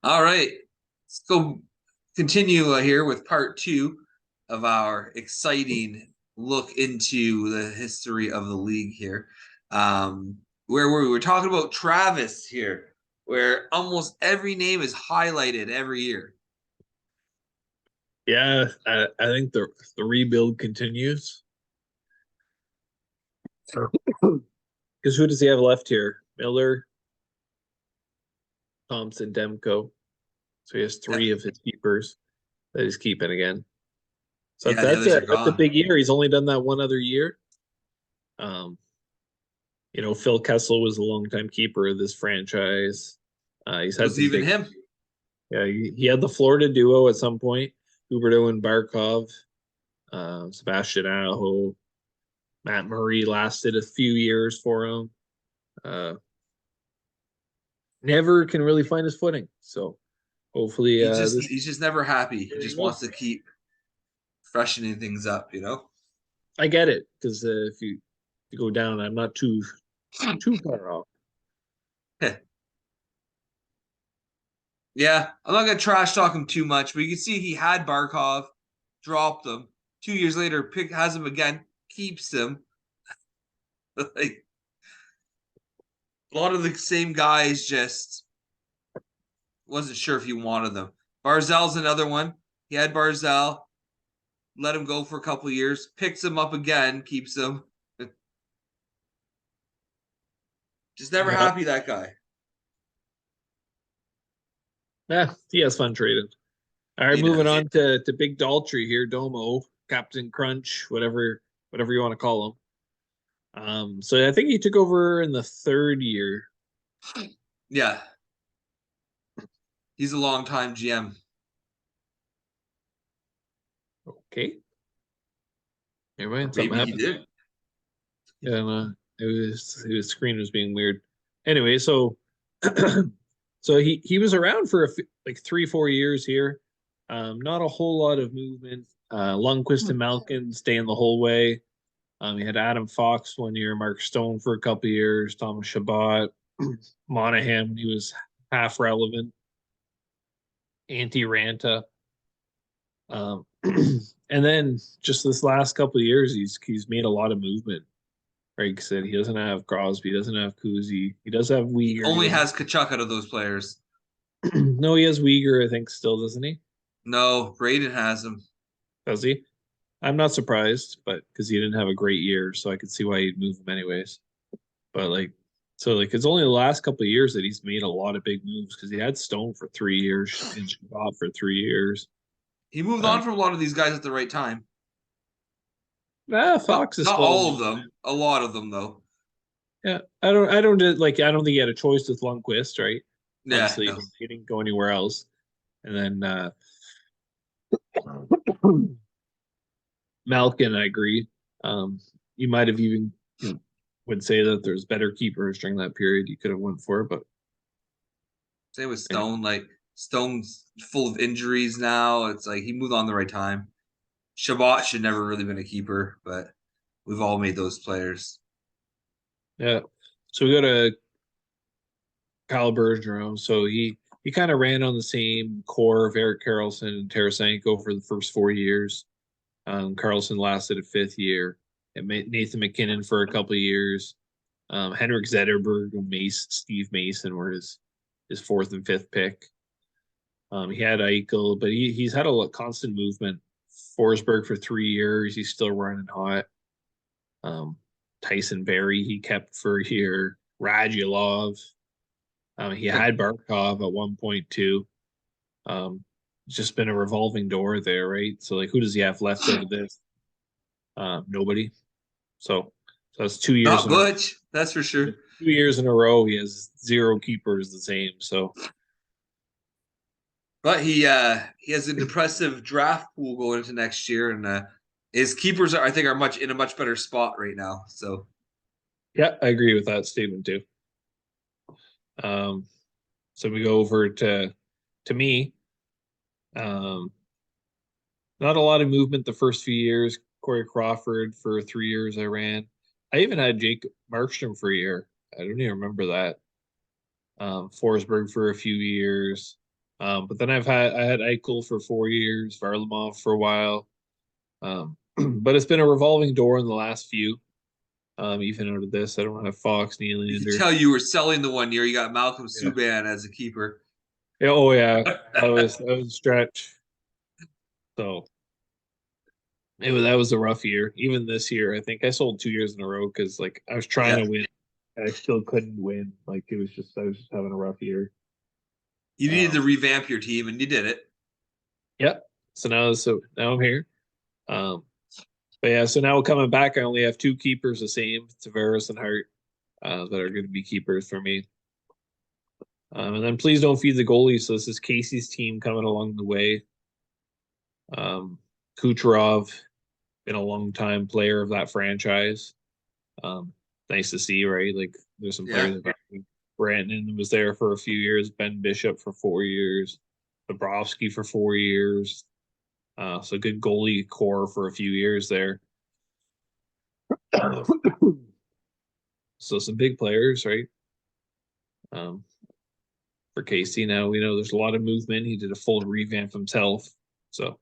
All right, let's go continue here with part two of our exciting look into the history of the league here. Where we were talking about Travis here, where almost every name is highlighted every year. Yeah, I think the rebuild continues. Because who does he have left here? Miller, Thompson, Demko. So he has Yeah, three of his keepers that he's keeping again. So yeah, the that's others a are that's a gone. big year. He's only done that one other year. Um, Phil Kessel was a longtime keeper of this franchise. He's had Was some even big. him? Yeah, he had the Florida duo at some point. Huberto and Barkov, Sebastian Aho, Matt Murray lasted a few years for him. Uh, Never can really find his footing. So hopefully, this He's just never happy. He there you just go. wants to keep freshening things up, you know? I get it because if you go down, I'm not too far off. Yeah, I'm not gonna trash talk him too much, but you can see he had Barkov, dropped him. 2 years later, has him again, keeps him. Like a lot of the same guys, just wasn't sure if he wanted them. Barzell's another one. He had Barzell, let him go for a couple of years, picks him up again, keeps him. Just never Yeah, happy that guy. yeah, he has fun trading. All right, He moving does. on to Big Daltrey here, Domo, Captain Crunch, whatever you want to call him. So I think he took over in the third year. Yeah, he's a long time GM. Okay, anyway, Or something maybe he happened. did. Yeah, his screen was being weird. Anyway, so so he was around for like 3 4 years here. Not a whole lot of movement. Lundqvist and Malkin staying the whole way. He had Adam Fox 1 year, Mark Stone for a couple years, Thomas Shabbat, Monahan. He was half relevant. Anti Ranta. Um, and then just this last couple of years, he's made a lot of movement. Craig said he doesn't have Crosby, he doesn't have Kuzi, he does have He Uyghur. He only doesn't. has Kachuk out of those players. No, he has Uyghur, I think, still, doesn't he? No, Braden has him. Does he? I'm not surprised, but because he didn't have a great year, so I could see why he'd move him anyways. But like it's only the last couple of years that he's made a lot of big moves because he had Stone for 3 years and Shabbat for 3 years. He moved Uh, on from a lot of these guys at the right time. Not Fox is not still. all of them. A lot of them though. Yeah, I don't think he had a choice with Lundqvist, right? Yeah, Obviously, no. he didn't go anywhere else. And then Malkin, I agree. You might have even would say that there's better keepers during that period you could have went for, but Same with anyway. Stone. Like Stone's full of injuries now. It's like he moved on the right time. Shabbat should never really been a keeper, but we've all made those players. Yeah. So we got a Kyle Bergeron. So he kind of ran on the same core of Eric Carlson and Tarasenko for the first 4 years. Carlson lasted a fifth year. It made Nathan McKinnon for a couple of years. Henrik Zetterberg and Steve Mason were his fourth and fifth pick. He had Eichel, but he's had a constant movement. Forsberg for 3 years, he's still running hot. Um, Tyson Berry he kept for a year. Radulov, he had Barkov at one point too. Um, it's just been a revolving door there, right? So like, who does he have left out of this? Nobody. So that's 2 years Not in a Butch, that's for sure. 2 years in a row. He has zero keepers the same. So But he has an impressive draft pool going into next year, and his keepers are I think are much in a much better spot right now. So yeah, I agree with that statement too. Um, so we go over to me. Um, Not a lot of movement the first few years. Corey Crawford for 3 years I ran. I even had Jake Markstrom for a year. I don't even remember that. Forsberg for a few years. But then I had Eichel for 4 years, Varlamov for a while. But it's been a revolving door in the last few. Even out of this, I don't have Fox, You could Nylander. tell you were selling the one year. You got Malcolm Yeah. Subban as a keeper. Yeah, oh yeah, that was a stretch. So that was a rough year. Even this year, I think I sold 2 years in a row because like I was trying Yeah. to win, and I still couldn't win. Like I was just having a rough year. You needed Um, to revamp your team, and you did it. yeah. So now I'm here. Um, but yeah, so now coming back, I only have two keepers the same, Tavares and Hart, that are going to be keepers for me. And then please don't feed the goalie. So this is Casey's team coming along the way. Kucherov, been a long time player of that franchise. Nice to see, right? Like there's some Yeah. players that Brandon was there for a few years, Ben Bishop for 4 years, Bobrovsky for 4 years. So good goalie core for a few years there. So some big players, right? Um, for Casey now, we know there's a lot of movement. He did a full revamp himself, so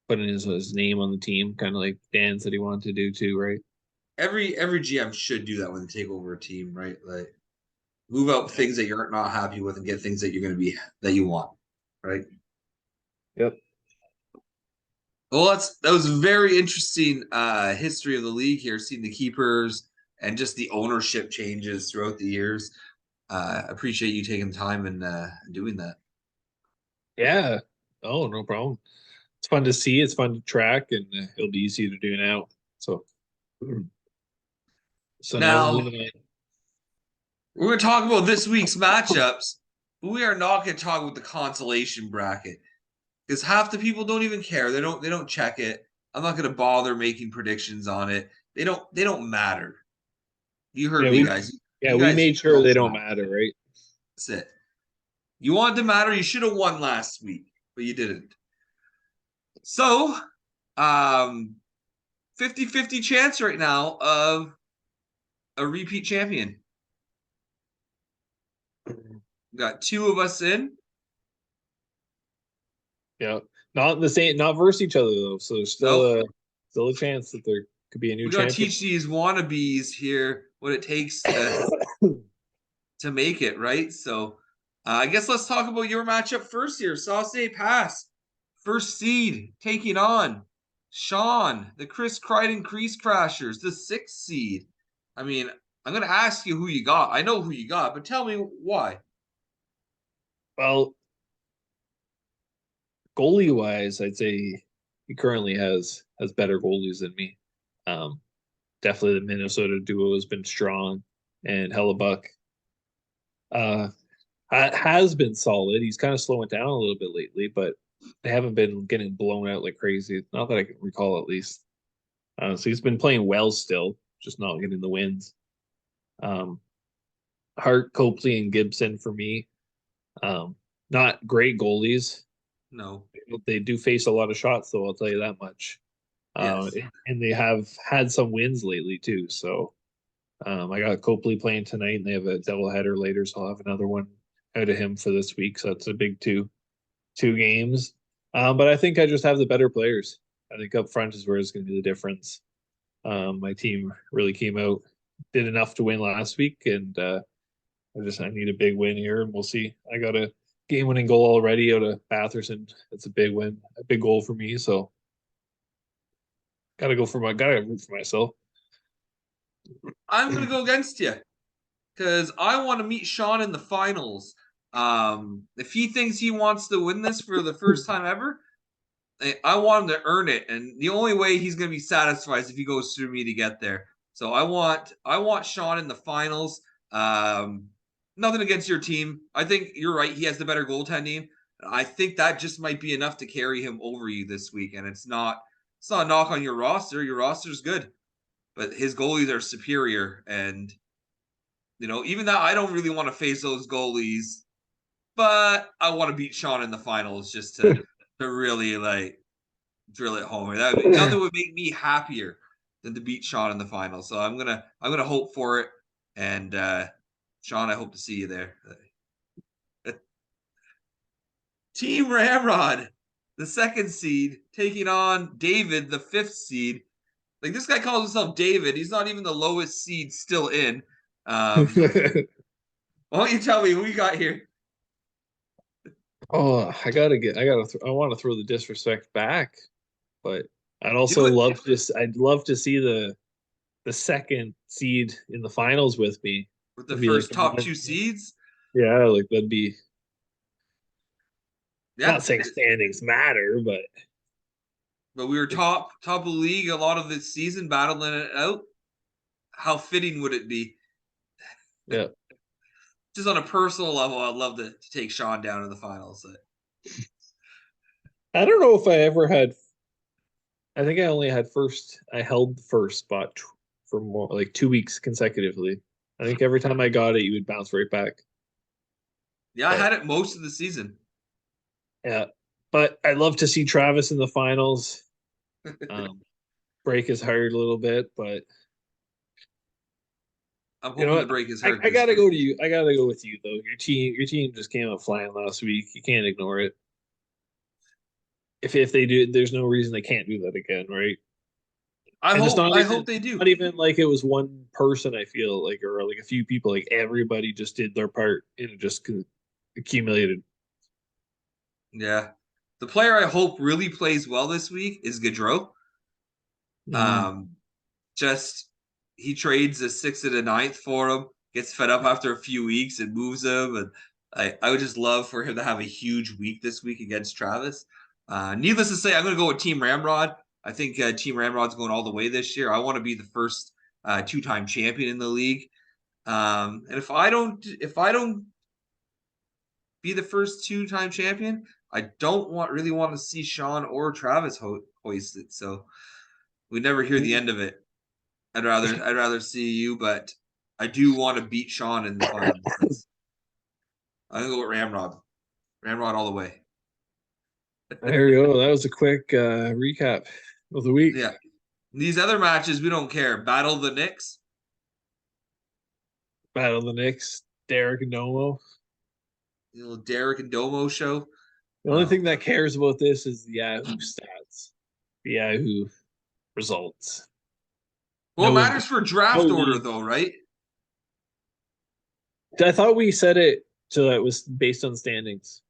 putting his name on the team, kind of like Dan said he wanted to do too, right? Every GM should do that when they take over a team, right? Like move out Yep. things that you're not happy with and get things that you're going to be that you want, right? Yep. Well, that was a very interesting history of the league here, seeing the keepers and just the ownership changes throughout the years. Appreciate you taking time and doing that. Yeah. Oh, no problem. It's fun to see. It's fun to track, and it'll be easy to do now. So, so now we're Now moving on. we're going to talk about this week's matchups, but we are not going to talk about the consolation bracket because half the people don't even care. They don't check it. I'm not going to bother making predictions on it. They don't matter. You heard Yeah, me, we guys. yeah You we guys made sure they don't don't matter. matter, right? That's it. You want to matter. You should have won last week, but you didn't. So, um, 50-50 chance right now of a repeat champion. We got two of us in. Yeah, not the same, not versus each other though. So there's Nope. still a chance that there could be a new We gotta champion. teach these wannabes here what it takes to make it, right? So I guess let's talk about your matchup first here. Sauce Pass, first seed, taking on Sean, the Chris Crichton Crease Crashers, the sixth seed. I mean, I'm gonna ask you who you got. I know who you got, but tell me why. Well, goalie wise, I'd say he currently has better goalies than me. Um, Definitely the Minnesota duo has been strong, and Hellebuck uh, has been solid. He's kind of slowing down a little bit lately, but they haven't been getting blown out like crazy. Not that I can recall, at least. So he's been playing well still, just not getting the wins. Um, Hart, Copley, and Gibson for me. Um, Not great goalies. No. They do face a lot of shots, though. I'll tell you that much. Uh, Yes. and they have had some wins lately too. So I got Copley playing tonight, and they have a doubleheader later, so I'll have another one out of him for this week. So it's a big two games. But I think I just have the better players. I think up front is where it's going to be the difference. My team really came out, did enough to win last week, and I need a big win here, and we'll see. I got a game-winning goal already out of Batherson. That's a big win, a big goal for me. So gotta root for myself. I'm gonna go against you because I want to meet Sean in the finals. If he thinks he wants to win this for the first time ever, I want him to earn it, and the only way he's going to be satisfied is if he goes through me to get there. So I want Sean in the finals. Um, Nothing against your team. I think you're right. He has the better goaltending. I think that just might be enough to carry him over you this week, and it's not a knock on your roster. Your roster's good, but his goalies are superior, and even that I don't really want to face those goalies, but I want to beat Sean in the finals just to really like drill it home. Nothing would make me happier than to beat Sean in the final. So I'm gonna hope for it. And Sean, I hope to see you there. Team Ramrod, the second seed, taking on David, the fifth seed. Like this guy calls himself David. He's not even the lowest seed still in. Um, why don't you tell me who you got here? Oh, I want to throw the disrespect back, but You know what? I'd love to see the second seed in the finals with me. With the It'd be like first the top one, two seeds, yeah, like that'd be yeah. not saying standings matter, but But we were top of the league a lot of this season, battling it out. How fitting would it be? yeah. Just on a personal level, I'd love to take Sean down in the finals. I don't know if I ever had. I think I only had first. I held the first spot for more like 2 weeks consecutively. I think every time I got it, you would bounce right back. Yeah, I But had it most of the season. yeah, but I'd love to see Travis in the finals. Um, break his heart a little bit, but I'm you know hoping to what? break his I, heart I this gotta year. go to you. I gotta go with you though. Your team just came out flying last week. You can't ignore it. If they do, there's no reason they can't do that again, right? And it's I hope they not do. even like it was one person. I feel like or like a few people. Like everybody just did their part, and it just accumulated. Yeah. The player I hope really plays well this week is Gaudreau. Mm. Um, just he trades a sixth and a ninth for him, gets fed up after a few weeks and moves him. And I would just love for him to have a huge week this week against Travis. Needless to say, I'm going to go with Team Ramrod. I think Team Ramrod's going all the way this year. I want to be the first two-time champion in the league. And if I don't be the first two-time champion, I don't really want to see Sean or Travis hoist it. So we never hear the end of it. I'd rather see you, but I do want to beat Sean in the finals. I'm gonna go with Ramrod. Ramrod all the way. There you go. That was a quick recap of the week. Yeah. These other matches, we don't care. Battle of the Knicks. Battle of the Knicks, Derek and Domo. You know, Derek and Domo show. The only thing that cares about this is the Yahoo stats, the Yahoo results. Well, it No, matters for no draft order, league. though, right? I thought we said it so that it was based on standings.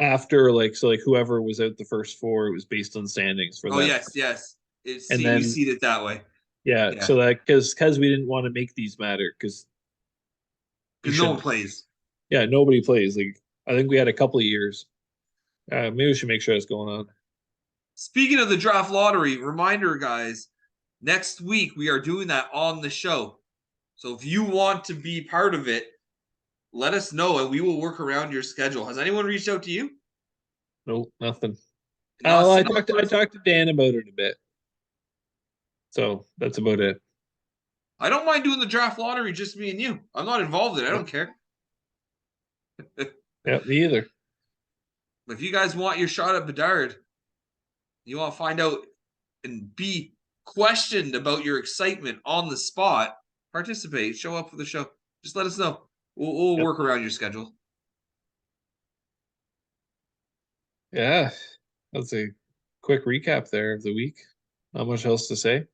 After like whoever was out the first four, it was based on standings for Oh, them. yes, yes. And We then see it that way. yeah, Yeah, so that because we didn't want to make these matter because you because no one shouldn't. plays. Yeah, nobody plays. Like I think we had a couple of years. Maybe we should make sure that's going on. Speaking of the draft lottery, reminder, guys, next week we are doing that on the show. So if you want to be part of it, let us know and we will work around your schedule. Has anyone reached out to you? Nope, nothing. Not Well, not I talked to Dan about it a bit. So that's about it. I don't mind doing the draft lottery, just me and you. I'm not involved in it. I Yep. don't care. Yep, me either. If you guys want your shot at Bedard, you want to find out and be questioned about your excitement on the spot, participate, show up for the show. Just let us know. We'll Yep. work around your schedule. Yeah. That's a quick recap there of the week. Not much else to say.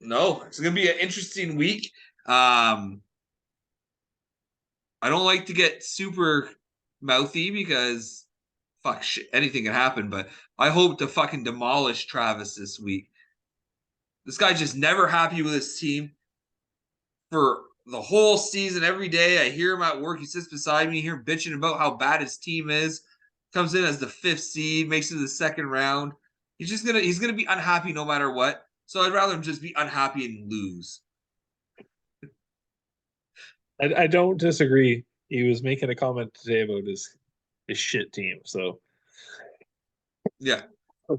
No, it's going to be an interesting week. I don't like to get super mouthy because fuck shit, anything can happen, but I hope to fucking demolish Travis this week. This guy's just never happy with his team for the whole season. Every day I hear him at work. He sits beside me, hear him bitching about how bad his team is. Comes in as the fifth seed, makes it to the second round. He's gonna be unhappy no matter what. So I'd rather him just be unhappy and lose. I don't disagree. He was making a comment today about his shit team. So Yeah,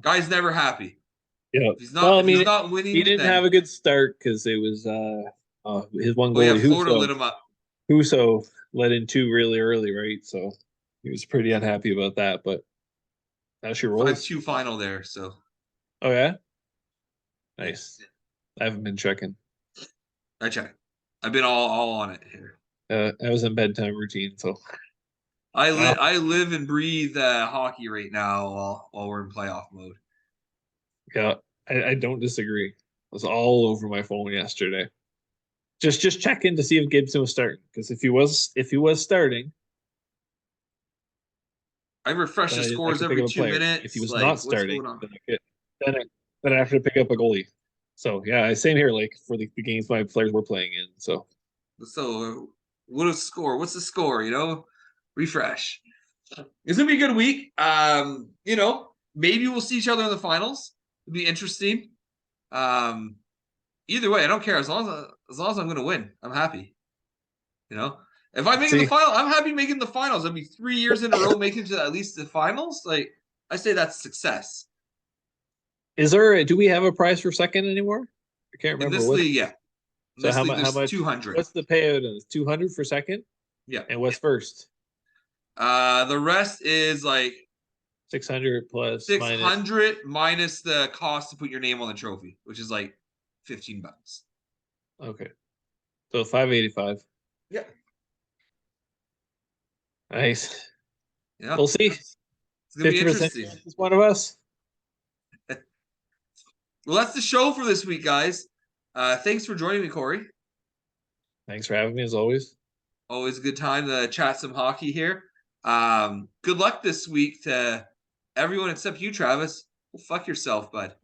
guy's never happy. yeah. Well, I If he's mean, not he winning, didn't have then a good start because it was his one oh yeah, goalie Florida lit him up. Huso let in two really early, right? So he was pretty unhappy about that. But that's your Five rolls. two final there. So Oh yeah, yeah, nice. I haven't been checking. I check. I've been all on it here. I was in bedtime routine, so I live and breathe hockey right now while we're in playoff mode. Yeah, I don't disagree. I was all over my phone yesterday. Just checking to see if Gibson was starting. Because if he was starting, I refresh the I scores could pick every up a two player. If he minutes. was Like, not what's starting, going on? then I have to pick up a goalie. So yeah, same here. Like for the games my players were playing in. So So, what a score? What's the score? Refresh. It's gonna be a good week. Maybe we'll see each other in the finals. It'd be interesting. Um, Either way, I don't care as long as I'm gonna win. I'm happy. You know, if I'm let's making the see. final, I'm happy making the finals. I'll be 3 years in a row making it to at least the finals. Like I say, that's success Do we have a prize for second anymore? I can't in remember this what. league. Yeah, in So this league, how there's much? 200. What's the payout? 200 for second, Yeah. and what's first? The rest is like 600 plus minus. 600 minus the cost to put your name on the trophy, which is like $15. Okay, so 585. Yeah. Nice. Yeah. We'll see. It's gonna be 50% interesting. chance is one of us. Well, that's the show for this week, guys. Thanks for joining me, Corey. Thanks for having me as always. Always a good time to chat some hockey here. Good luck this week to everyone except you, Travis. Well, fuck yourself, bud.